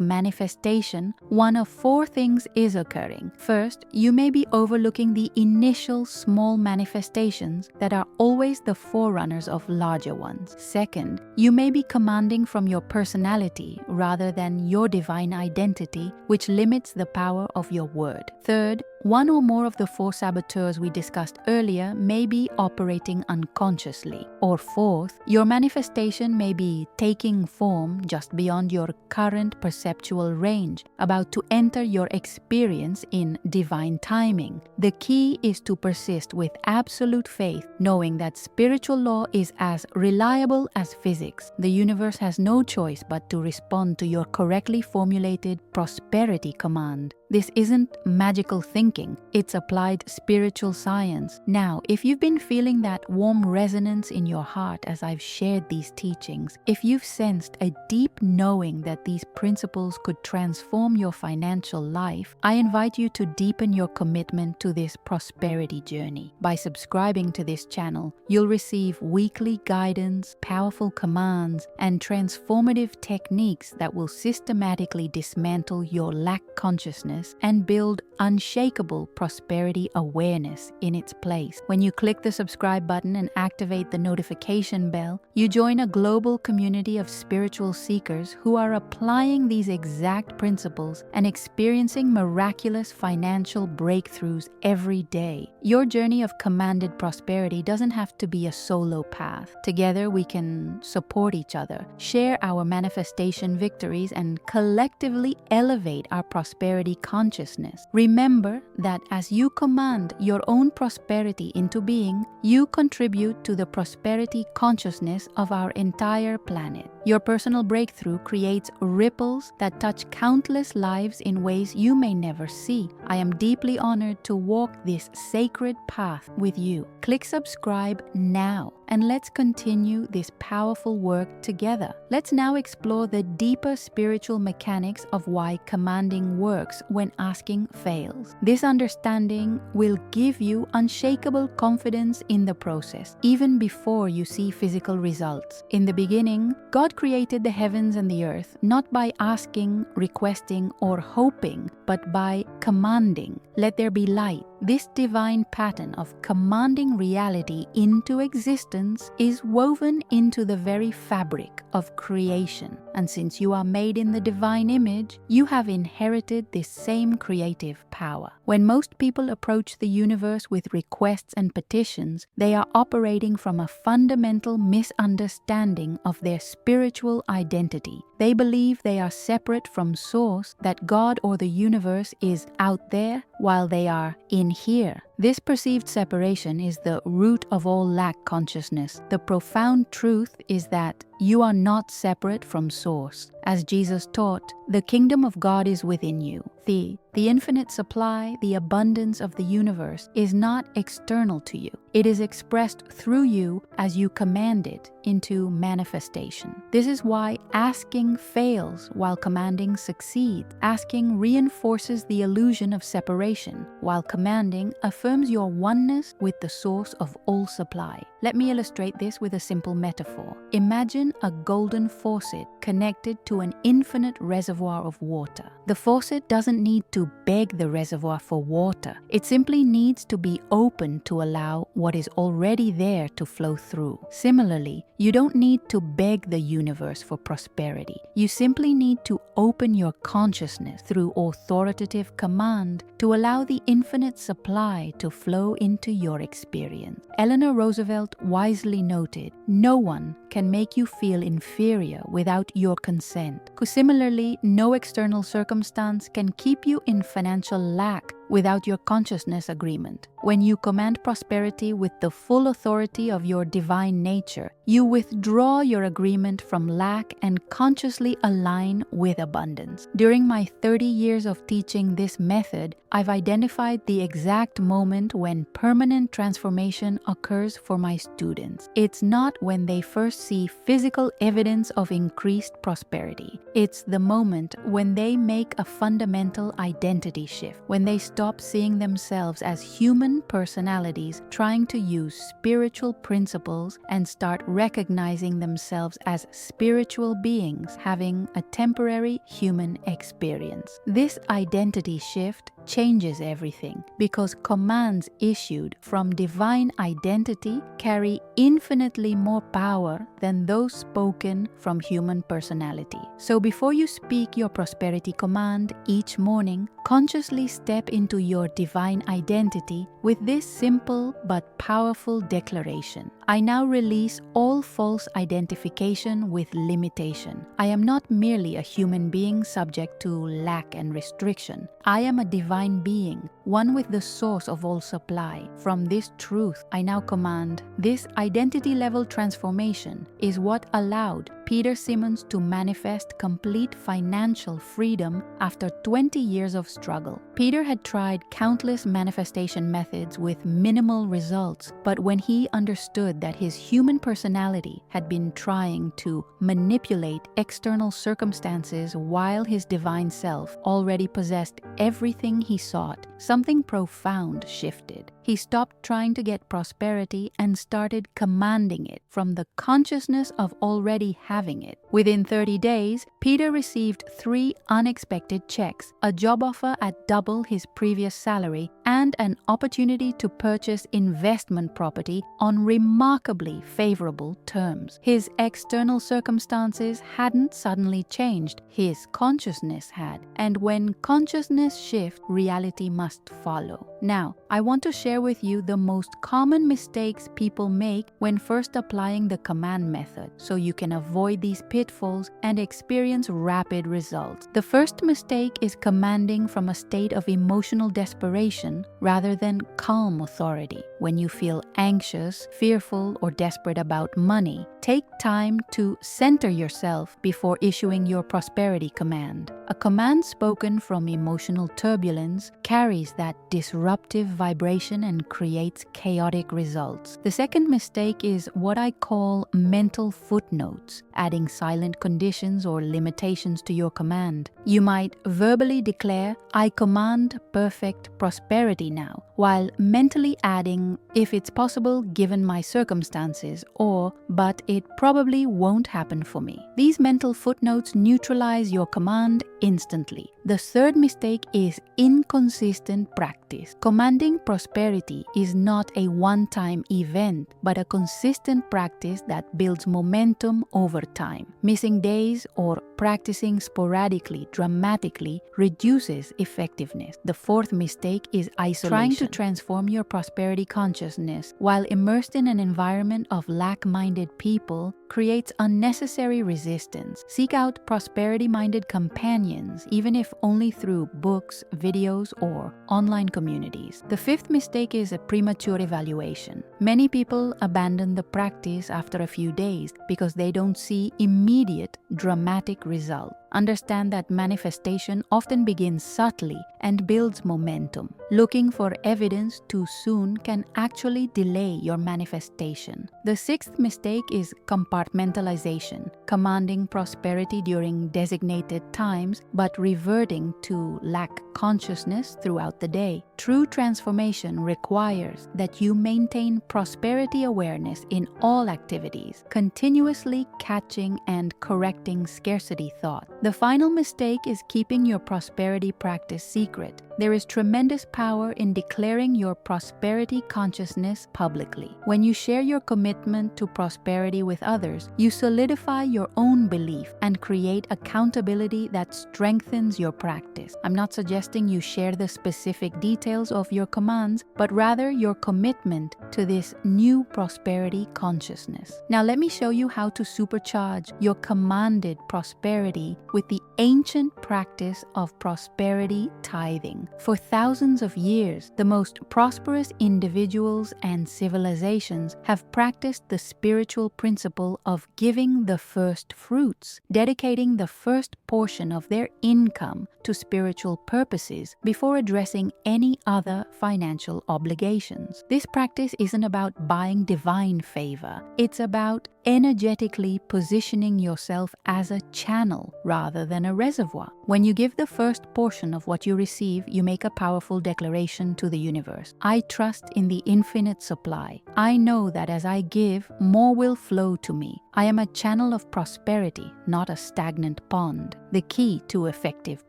manifestation, one of four things is occurring. First, you may be overlooking the initial small manifestations that are always the forerunners of larger ones. Second, you may be commanding from your personality rather than your divine identity, which limits the power of your word. Third, one or more of the four saboteurs we discussed earlier may be operating unconsciously. Or fourth, your manifestation may be taking form just beyond your current perceptual range, about to enter your experience in divine timing. The key is to persist with absolute faith, knowing that spiritual law is as reliable as physics. The universe has no choice but to respond to your correctly formulated prosperity command. This isn't magical thinking, it's applied spiritual science. Now, if you've been feeling that warm resonance in your heart as I've shared these teachings, if you've sensed a deep knowing that these principles could transform your financial life, I invite you to deepen your commitment to this prosperity journey. By subscribing to this channel, you'll receive weekly guidance, powerful commands, and transformative techniques that will systematically dismantle your lack consciousness and build unshakable prosperity awareness in its place. When you click the subscribe button and activate the notification bell, you join a global community of spiritual seekers who are applying these exact principles and experiencing miraculous financial breakthroughs every day. Your journey of commanded prosperity doesn't have to be a solo path. Together we can support each other, share our manifestation victories, and collectively elevate our prosperity consciousness. Remember that as you command your own prosperity into being, you contribute to the prosperity consciousness of our entire planet. Your personal breakthrough creates ripples that touch countless lives in ways you may never see. I am deeply honored to walk this sacred path with you. Click subscribe now, and let's continue this powerful work together. Let's now explore the deeper spiritual mechanics of why commanding works when asking fails. This understanding will give you unshakable confidence in the process, even before you see physical results. In the beginning, God created the heavens and the earth, not by asking, requesting, or hoping, but by commanding, "Let there be light." This divine pattern of commanding reality into existence is woven into the very fabric of creation. And since you are made in the divine image, you have inherited this same creative power. When most people approach the universe with requests and petitions, they are operating from a fundamental misunderstanding of their spiritual identity. They believe they are separate from Source, that God or the universe is out there while they are in here. This perceived separation is the root of all lack consciousness. The profound truth is that you are not separate from Source. As Jesus taught, the kingdom of God is within you. The infinite supply, the abundance of the universe is not external to you. It is expressed through you as you command it into manifestation. This is why asking fails while commanding succeeds. Asking reinforces the illusion of separation declaration, while commanding affirms your oneness with the source of all supply. Let me illustrate this with a simple metaphor. Imagine a golden faucet connected to an infinite reservoir of water. The faucet doesn't need to beg the reservoir for water. It simply needs to be open to allow what is already there to flow through. Similarly, you don't need to beg the universe for prosperity. You simply need to open your consciousness through authoritative command to allow the infinite supply to flow into your experience. Eleanor Roosevelt wisely noted, "No one can make you feel inferior without your consent." Similarly, no external circumstance can keep you in financial lack without your consciousness agreement. When you command prosperity with the full authority of your divine nature, you withdraw your agreement from lack and consciously align with abundance. During my 30 years of teaching this method, I've identified the exact moment when permanent transformation occurs for my students. It's not when they first see physical evidence of increased prosperity. It's the moment when they make a fundamental identity shift, when they stop seeing themselves as human personalities trying to use spiritual principles and start recognizing themselves as spiritual beings having a temporary human experience. This identity shift changes everything because commands issued from divine identity carry infinitely more power than those spoken from human personality. So before you speak your prosperity command each morning, consciously step into your divine identity with this simple but powerful declaration. I now release all false identification with limitation. I am not merely a human being subject to lack and restriction. I am a divine being, one with the source of all supply. From this truth, I now command. This identity level transformation is what allowed Peter Simmons to manifest complete financial freedom after 20 years of struggle. Peter had tried countless manifestation methods with minimal results, but when he understood that his human personality had been trying to manipulate external circumstances while his divine self already possessed everything he sought, something profound shifted. He stopped trying to get prosperity and started commanding it from the consciousness of already having it. Within 30 days, Peter received 3 unexpected checks, a job offer at double his previous salary, and an opportunity to purchase investment property on remarkably favorable terms. His external circumstances hadn't suddenly changed, his consciousness had. And when consciousness shifts, reality must follow. Now, I want to share with you the most common mistakes people make when first applying the command method, so you can avoid these pitfalls and experience rapid results. The first mistake is commanding from a state of emotional desperation rather than calm authority. When you feel anxious, fearful, or desperate about money, take time to center yourself before issuing your prosperity command. A command spoken from emotional turbulence carries that disruptive vibration and creates chaotic results. The second mistake is what I call mental footnotes, adding silent conditions or limitations to your command. You might verbally declare, "I command perfect prosperity now," while mentally adding, "if it's possible given my circumstances," or "but it probably won't happen for me." These mental footnotes neutralize your command instantly. The third mistake is inconsistent practice. Commanding prosperity is not a one-time event, but a consistent practice that builds momentum over time. Missing days or practicing sporadically, dramatically reduces effectiveness. The fourth mistake is isolation. Trying to transform your prosperity consciousness while immersed in an environment of lack-minded people creates unnecessary resistance. Seek out prosperity-minded companions, even if only through books, videos, or online communities. The fifth mistake is a premature evaluation. Many people abandon the practice after a few days because they don't see immediate, dramatic results. Understand that manifestation often begins subtly and builds momentum. Looking for evidence too soon can actually delay your manifestation. The sixth mistake is compartmentalization, commanding prosperity during designated times but reverting to lack consciousness throughout the day. True transformation requires that you maintain prosperity awareness in all activities, continuously catching and correcting scarcity thought. The final mistake is keeping your prosperity practice secret. There is tremendous power in declaring your prosperity consciousness publicly. When you share your commitment to prosperity with others, you solidify your own belief and create accountability that strengthens your practice. I'm not suggesting you share the specific details of your commands, but rather your commitment to this new prosperity consciousness. Now let me show you how to supercharge your commanded prosperity with the ancient practice of prosperity tithing. For thousands of years, the most prosperous individuals and civilizations have practiced the spiritual principle of giving the first fruits, dedicating the first portion of their income to spiritual purposes before addressing any other financial obligations. This practice isn't about buying divine favor. It's about energetically positioning yourself as a channel rather than a reservoir. When you give the first portion of what you receive, you make a powerful declaration to the universe. I trust in the infinite supply. I know that as I give, more will flow to me. I am a channel of prosperity, not a stagnant pond. The key to effective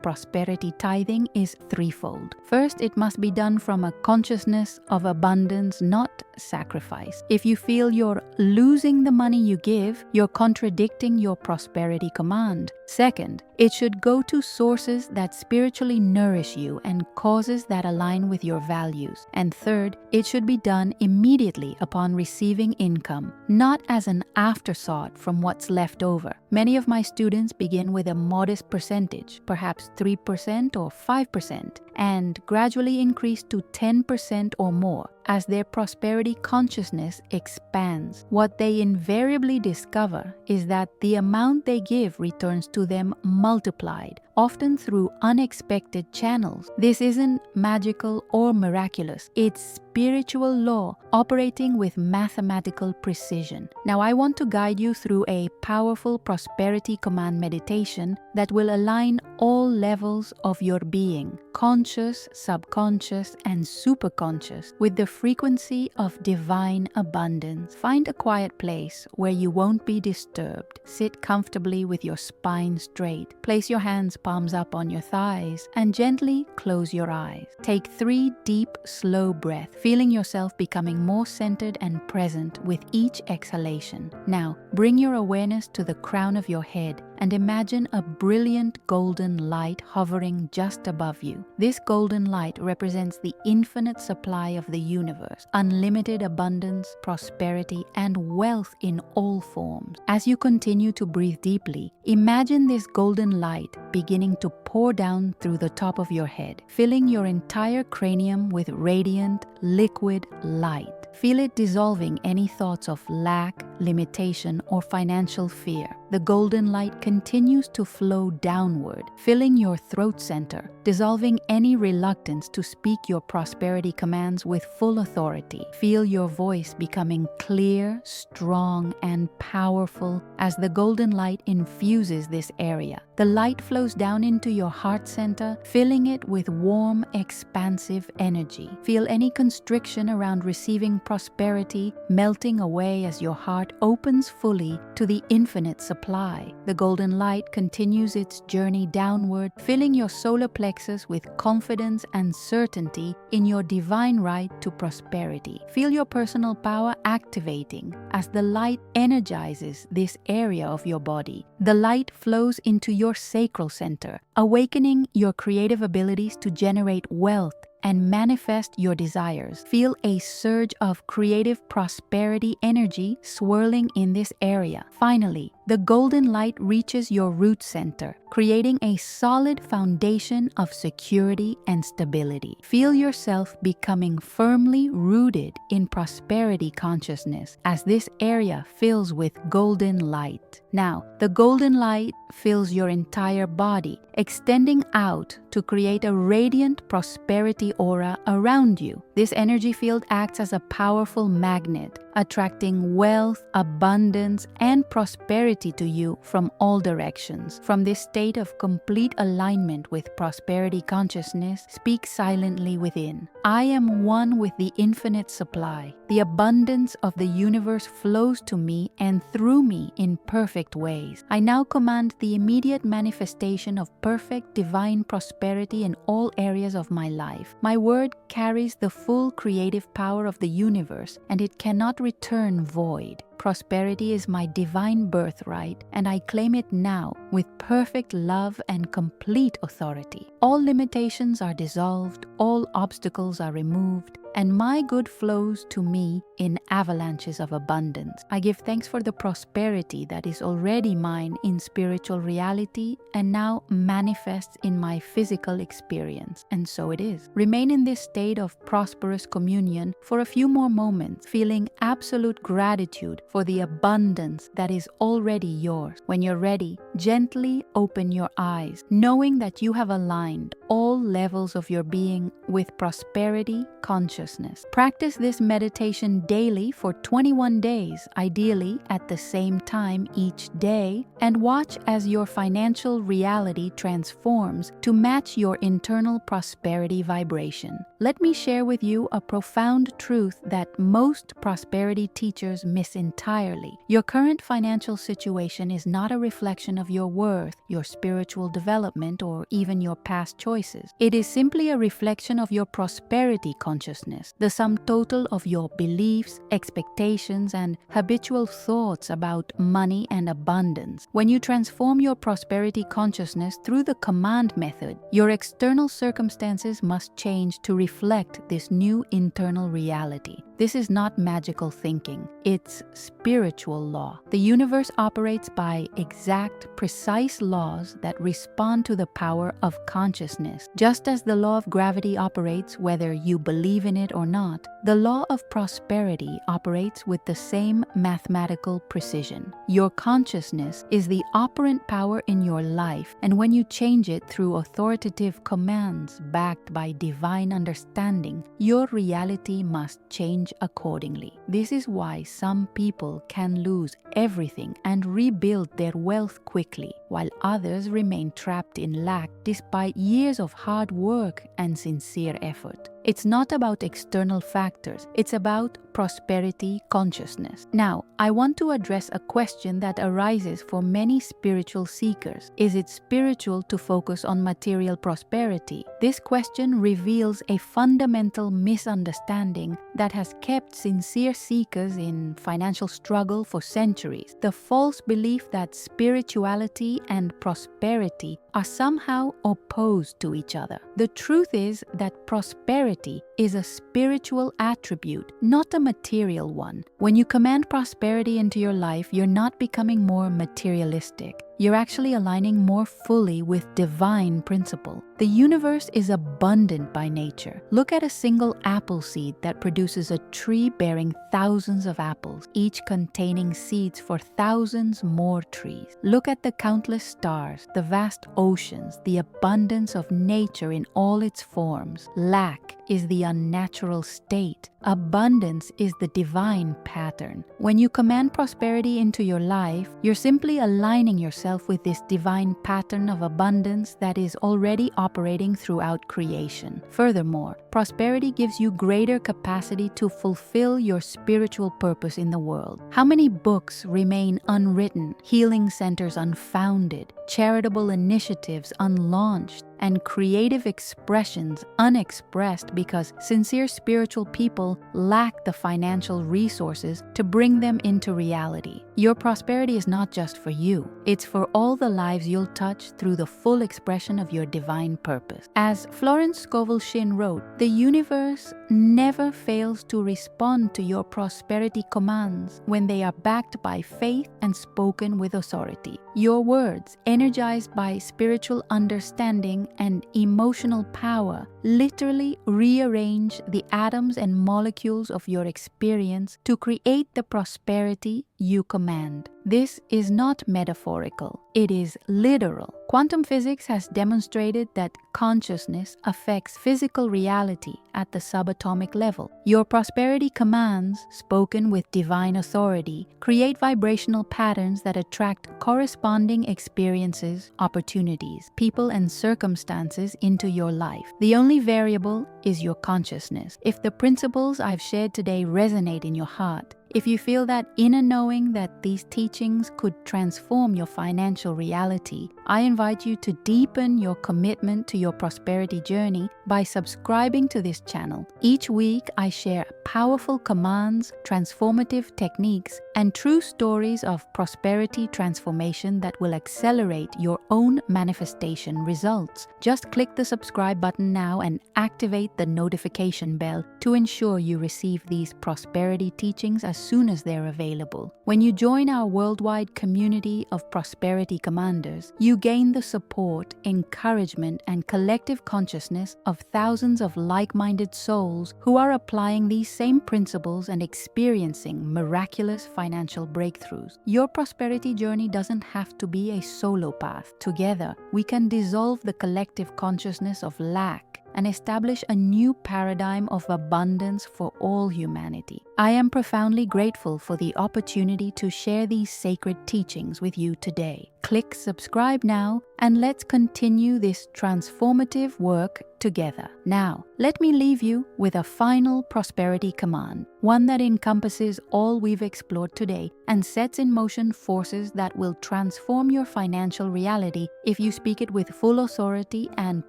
prosperity tithing is threefold. First, it must be done from a consciousness of abundance, not sacrifice. If you feel you're losing the money you give, you're contradicting your prosperity command. Second, it should go to sources that spiritually nourish you and causes that align with your values. And third, it should be done immediately upon receiving income, not as an afterthought from what's left over. Many of my students begin with a modest percentage, perhaps 3% or 5%, and gradually increase to 10% or more as their prosperity consciousness expands. What they invariably discover is that the amount they give returns to them multiplied, often through unexpected channels. This isn't magical or miraculous. It's spiritual law operating with mathematical precision. Now I want to guide you through a powerful prosperity command meditation that will align all levels of your being, conscious, subconscious, and superconscious, with the frequency of divine abundance. Find a quiet place where you won't be disturbed. Sit comfortably with your spine straight. Place your hands palms up on your thighs and gently close your eyes. Take 3 deep, slow breaths, feeling yourself becoming more centered and present with each exhalation. Now, bring your awareness to the crown of your head and imagine a brilliant golden light hovering just above you. This golden light represents the infinite supply of the universe, unlimited abundance, prosperity, and wealth in all forms. As you continue to breathe deeply, imagine this golden light beginning to pour down through the top of your head, filling your entire cranium with radiant, liquid light. Feel it dissolving any thoughts of lack, limitation, or financial fear. The golden light continues to flow downward, filling your throat center, dissolving any reluctance to speak your prosperity commands with full authority. Feel your voice becoming clear, strong, and powerful as the golden light infuses this area. The light flows down into your heart center, filling it with warm, expansive energy. Feel any constriction around receiving prosperity melting away as your heart opens fully to the infinite supply. The golden light continues its journey downward, filling your solar plexus with confidence and certainty in your divine right to prosperity. Feel your personal power activating as the light energizes this area of your body. The light flows into your sacral center, awakening your creative abilities to generate wealth and manifest your desires. Feel a surge of creative prosperity energy swirling in this area. Finally, the golden light reaches your root center, creating a solid foundation of security and stability. Feel yourself becoming firmly rooted in prosperity consciousness as this area fills with golden light. Now, the golden golden light fills your entire body, extending out to create a radiant prosperity aura around you. This energy field acts as a powerful magnet, attracting wealth, abundance, and prosperity to you from all directions. From this state of complete alignment with prosperity consciousness, speak silently within. I am one with the infinite supply. The abundance of the universe flows to me and through me in perfect ways. I now command the immediate manifestation of perfect divine prosperity in all areas of my life. My word carries the full creative power of the universe, and it cannot return void. Prosperity is my divine birthright, and I claim it now with perfect love and complete authority. All limitations are dissolved, all obstacles are removed, and my good flows to me in avalanches of abundance. I give thanks for the prosperity that is already mine in spiritual reality and now manifests in my physical experience. And so it is. Remain in this state of prosperous communion for a few more moments, feeling absolute gratitude for the abundance that is already yours. When you're ready, gently open your eyes, knowing that you have aligned all levels of your being with prosperity consciousness. Practice this meditation daily for 21 days, ideally at the same time each day, and watch as your financial reality transforms to match your internal prosperity vibration. Let me share with you a profound truth that most prosperity teachers miss entirely. Your current financial situation is not a reflection of your worth, your spiritual development, or even your past choices. It is simply a reflection of your prosperity consciousness, the sum total of your beliefs, expectations, and habitual thoughts about money and abundance. When you transform your prosperity consciousness through the command method, your external circumstances must change to reflect this new internal reality. This is not magical thinking. It's spiritual law. The universe operates by exact, precise laws that respond to the power of consciousness. Just as the law of gravity operates whether you believe in it or not, the law of prosperity operates with the same mathematical precision. Your consciousness is the operant power in your life, and when you change it through authoritative commands backed by divine understanding, your reality must change accordingly. This is why some people can lose everything and rebuild their wealth quickly, while others remain trapped in lack despite years of hard work and sincere effort. It's not about external factors, it's about prosperity consciousness. Now, I want to address a question that arises for many spiritual seekers. Is it spiritual to focus on material prosperity? This question reveals a fundamental misunderstanding that has kept sincere seekers in financial struggle for centuries. The false belief that spirituality and prosperity are somehow opposed to each other. The truth is that prosperity is a spiritual attribute, not a material one. When you command prosperity into your life, you're not becoming more materialistic. You're actually aligning more fully with divine principle. The universe is abundant by nature. Look at a single apple seed that produces a tree bearing thousands of apples, each containing seeds for thousands more trees. Look at the countless stars, the vast oceans, the abundance of nature in all its forms. Lack is the unnatural state. Abundance is the divine pattern. When you command prosperity into your life, you're simply aligning yourself with this divine pattern of abundance that is already operating throughout creation. Furthermore, prosperity gives you greater capacity to fulfill your spiritual purpose in the world. How many books remain unwritten, healing centers unfounded, charitable initiatives unlaunched, and creative expressions unexpressed because sincere spiritual people lack the financial resources to bring them into reality. Your prosperity is not just for you. It's for all the lives you'll touch through the full expression of your divine purpose. As Florence Scovel Shinn wrote, the universe never fails to respond to your prosperity commands when they are backed by faith and spoken with authority. Your words, energized by spiritual understanding and emotional power, literally rearrange the atoms and molecules of your experience to create the prosperity you command. command. This is not metaphorical, it is literal. Quantum physics has demonstrated that consciousness affects physical reality at the subatomic level. Your prosperity commands, spoken with divine authority, create vibrational patterns that attract corresponding experiences, opportunities, people, and circumstances into your life. The only variable is your consciousness. If the principles I've shared today resonate in your heart, if you feel that inner knowing that these teachings could transform your financial reality, I invite you to deepen your commitment to your prosperity journey by subscribing to this channel. Each week, I share powerful commands, transformative techniques, and true stories of prosperity transformation that will accelerate your own manifestation results. Just click the subscribe button now and activate the notification bell to ensure you receive these prosperity teachings as soon as they're available. When you join our worldwide community of prosperity commanders, you gain the support, encouragement, and collective consciousness of thousands of like-minded souls who are applying these same principles and experiencing miraculous financial breakthroughs. Your prosperity journey doesn't have to be a solo path. Together, we can dissolve the collective consciousness of lack and establish a new paradigm of abundance for all humanity. I am profoundly grateful for the opportunity to share these sacred teachings with you today. Click subscribe now and let's continue this transformative work together. Now, let me leave you with a final prosperity command, one that encompasses all we've explored today and sets in motion forces that will transform your financial reality if you speak it with full authority and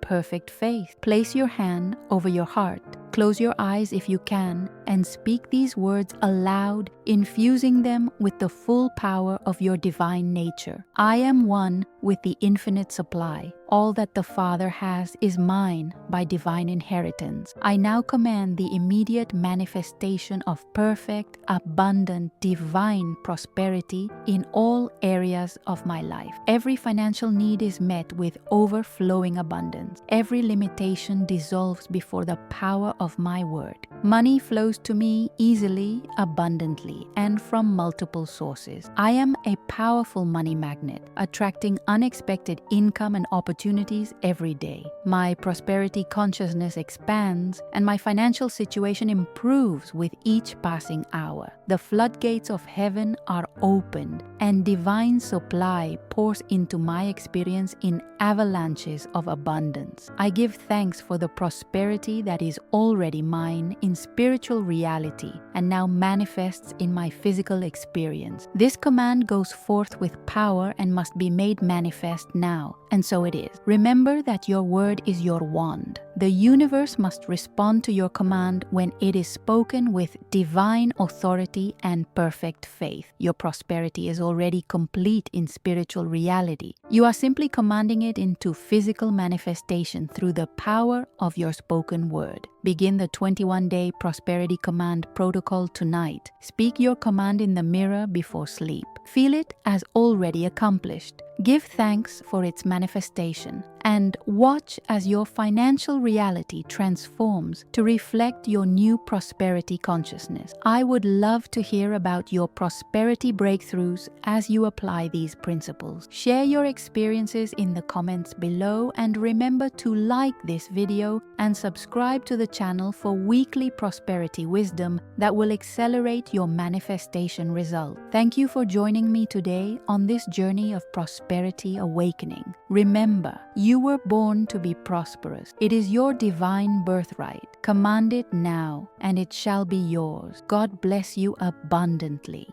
perfect faith. Place your hand over your heart. Close your eyes if you can and speak these words aloud, infusing them with the full power of your divine nature. I am one with the infinite supply. All that the Father has is mine by divine inheritance. I now command the immediate manifestation of perfect, abundant, divine prosperity in all areas of my life. Every financial need is met with overflowing abundance. Every limitation dissolves before the power of my word. Money flows to me easily, abundantly, and from multiple sources. I am a powerful money magnet, attracting unexpected income and opportunities every day. My prosperity consciousness expands, and my financial situation improves with each passing hour. The floodgates of heaven are opened, and divine supply pours into my experience in avalanches of abundance. I give thanks for the prosperity that is already mine in spiritual reality and now manifests in my physical experience. This command goes forth with power and must be made manifest now, and so it is. Remember that your word is your wand. The universe must respond to your command when it is spoken with divine authority and perfect faith. Your prosperity is already complete in spiritual reality. You are simply commanding it into physical manifestation through the power of your spoken word. Begin the 21-day prosperity command protocol tonight. Speak your command in the mirror before sleep. Feel it as already accomplished. Give thanks for its manifestation and watch as your financial reality transforms to reflect your new prosperity consciousness. I would love to hear about your prosperity breakthroughs as you apply these principles. Share your experiences in the comments below and remember to like this video and subscribe to the channel for weekly prosperity wisdom that will accelerate your manifestation result. Thank you for joining me today on this journey of prosperity awakening. Remember, you were born to be prosperous. It is your divine birthright. Command it now, and it shall be yours. God bless you abundantly.